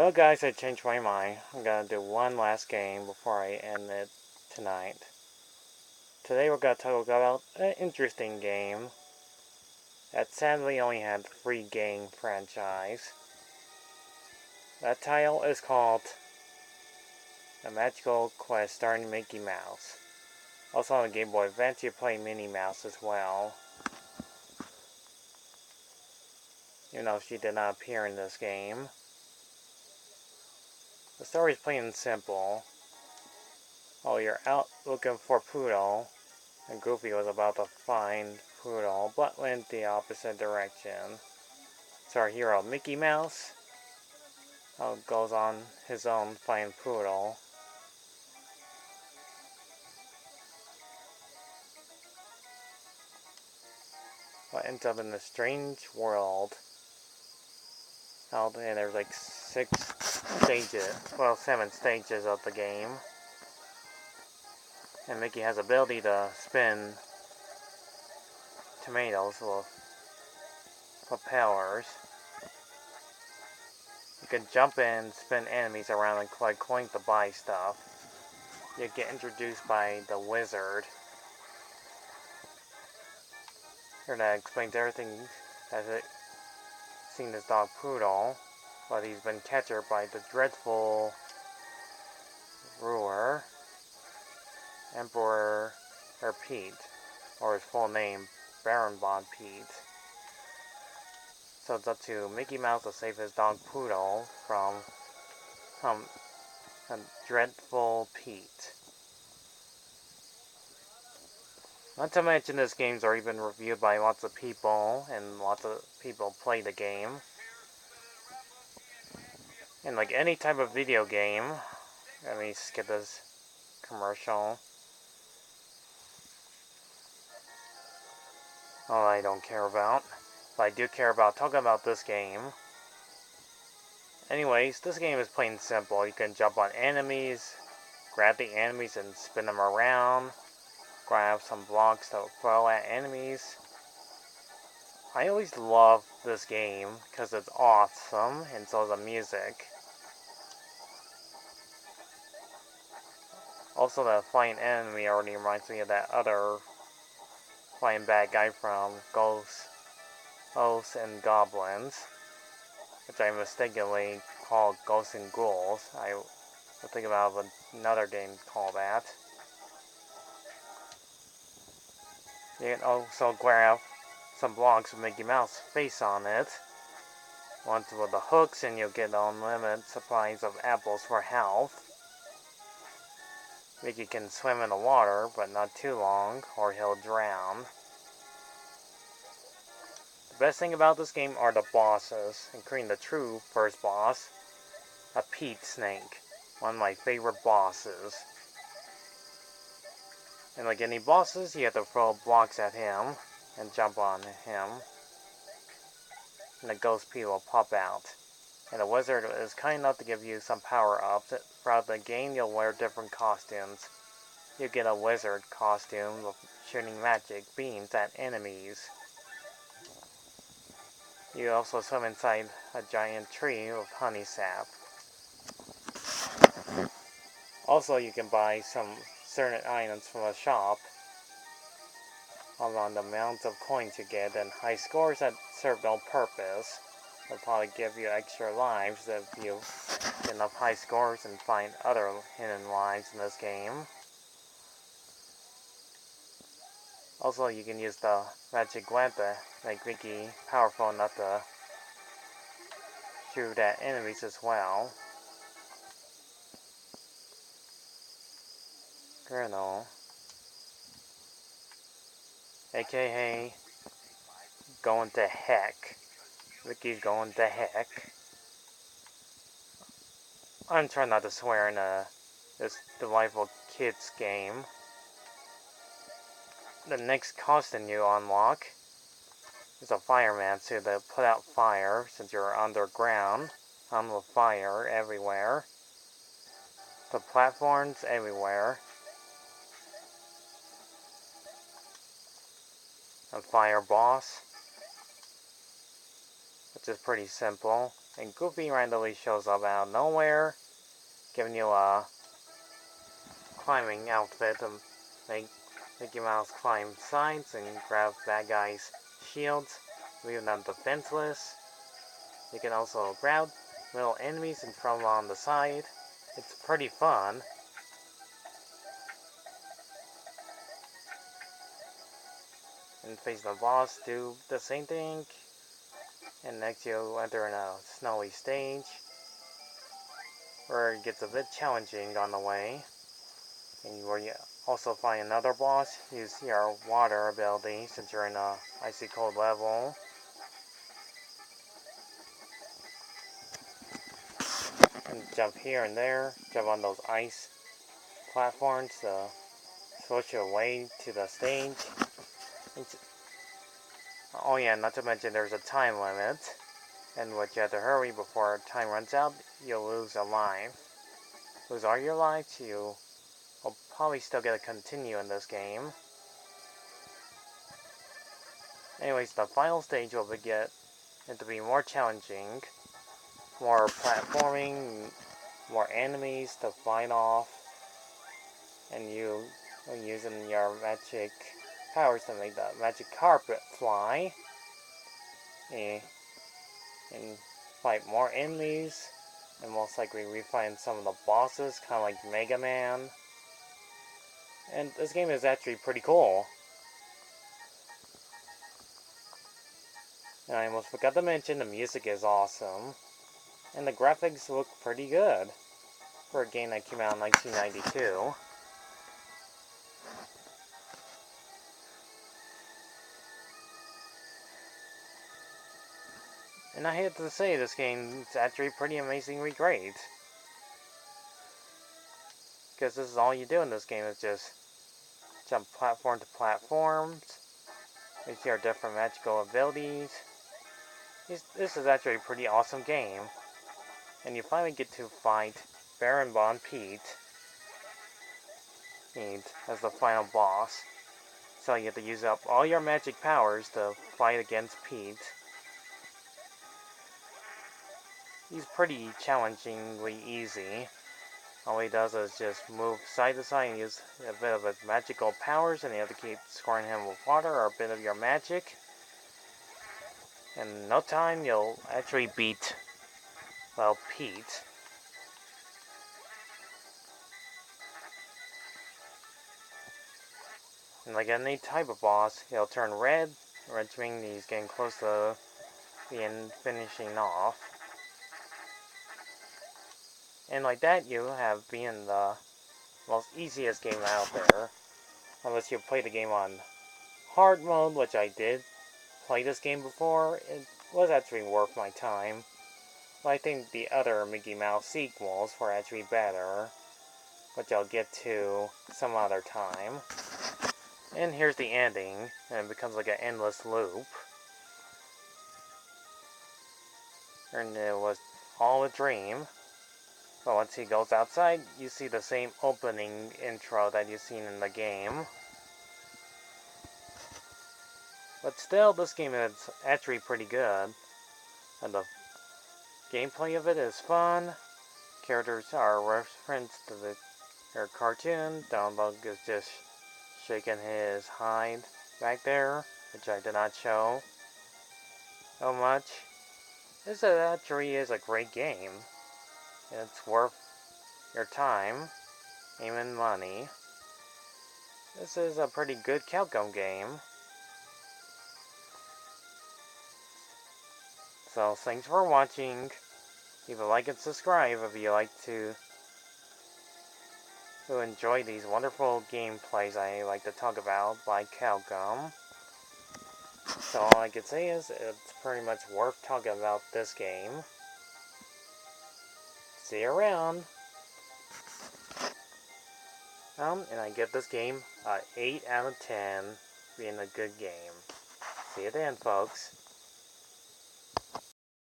Well guys, I changed my mind. I'm gonna do one last game before I end it tonight. Today we're gonna talk about an interesting game that sadly only had 3 game franchise. That title is called The Magical Quest starring Mickey Mouse. Also on the Game Boy Advance you play Minnie Mouse as well. Even though she did not appear in this game. The story is plain and simple. While you're out looking for Poodle, and Goofy was about to find Poodle, but went the opposite direction. So our hero, Mickey Mouse, goes on his own to find Poodle. But ends up in a strange world. And there's like 6 stages, well 7 stages of the game. And Mickey has the ability to spin tomatoes with propellers. You can jump in, spin enemies around, and collect coins to buy stuff. You get introduced by the wizard. Here that explains everything as it seen his dog Poodle, but he's been captured by the dreadful ruler, Emperor Pete, or his full name, Baron Von Pete. So it's up to Mickey Mouse to save his dog Poodle from a dreadful Pete. Not to mention this game's already been reviewed by lots of people, and lots of people play the game. And like any type of video game, let me skip this commercial. Oh, I don't care about. But I do care about talking about this game. Anyways, this game is plain simple. You can jump on enemies, grab the enemies and spin them around, grab some blocks to throw at enemies. I always love this game because it's awesome, and so is the music. Also, the flying enemy already reminds me of that other flying bad guy from Ghosts and Goblins, which I mistakenly called Ghosts and Ghouls. I was thinking about another game called that. You can also grab some blocks with Mickey Mouse's face on it. Once with the hooks, and you'll get unlimited supplies of apples for health. Mickey can swim in the water, but not too long, or he'll drown. The best thing about this game are the bosses, including the true first boss, a Pete Snake, one of my favorite bosses. And like any bosses, you have to throw blocks at him and jump on him, and the ghost Pete will pop out. And the wizard is kind enough to give you some power-ups. Throughout the game, you'll wear different costumes. You get a wizard costume with shooting magic beams at enemies. You also swim inside a giant tree with honey sap. Also, you can buy some certain items from a shop on the amount of coins you get, and high scores that serve no purpose. They'll probably give you extra lives if you get enough high scores and find other hidden lives in this game. Also, you can use the magic web to make Mickey powerful enough to shoot at enemies as well. Colonel, aka going to heck. Mickey's going to heck. I'm trying not to swear in this delightful kids game. The next costume you unlock is a fireman suit that put out fire since you're underground, with fire everywhere. The platforms everywhere. A fire boss, which is pretty simple. and Goofy randomly shows up out of nowhere, giving you a climbing outfit to make Mickey Mouse climb sides and grab bad guys' shields, leaving them defenseless. You can also grab little enemies and throw them on the side. It's pretty fun. And face the boss, do the same thing. And next you enter in a snowy stage, where it gets a bit challenging on the way. And where you also find another boss, use your water ability since you're in a icy cold level. And jump here and there, jump on those ice platforms to switch your way to the stage. Oh yeah, not to mention there's a time limit, and what you have to hurry before time runs out, you'll lose a life. Lose all your lives, you will probably still get to continue in this game. Anyways, the final stage will get it to be more challenging, more platforming, more enemies to fight off, and you are using your magic powers to make the magic carpet fly, and fight more enemies, and most likely refine some of the bosses, kind of like Mega Man. And this game is actually pretty cool. And I almost forgot to mention the music is awesome, and the graphics look pretty good for a game that came out in 1992. And I have to say, this game is actually pretty amazingly great. Because this is all you do in this game is just jump platform to platforms, with your different magical abilities. This is actually a pretty awesome game. And you finally get to fight Baron Von Pete as the final boss. So you have to use up all your magic powers to fight against Pete. He's pretty challengingly easy. All he does is just move side to side and use a bit of his magical powers, and you have to keep scoring him with water or a bit of your magic. In no time, you'll actually beat, well, Pete. And like any type of boss, he'll turn red, which means he's getting close to the end, finishing off. And like that, you have been the most easiest game out there. Unless you play the game on hard mode, which I did play this game before, it was actually worth my time. But I think the other Mickey Mouse sequels were actually better, which I'll get to some other time. And here's the ending, and it becomes like an endless loop. And it was all a dream. But once he goes outside, you see the same opening intro that you've seen in the game. But still, this game is actually pretty good. And the gameplay of it is fun. Characters are referenced to their cartoon. Downbug is just shaking his hide back there, which I did not show so much. This actually is a great game. It's worth your time, and money. This is a pretty good Capcom game. So thanks for watching. Leave a like and subscribe if you like to enjoy these wonderful gameplays I like to talk about by Capcom. So all I can say is it's pretty much worth talking about this game. See you around. And I give this game a 8 out of 10, being a good game. See you then, folks.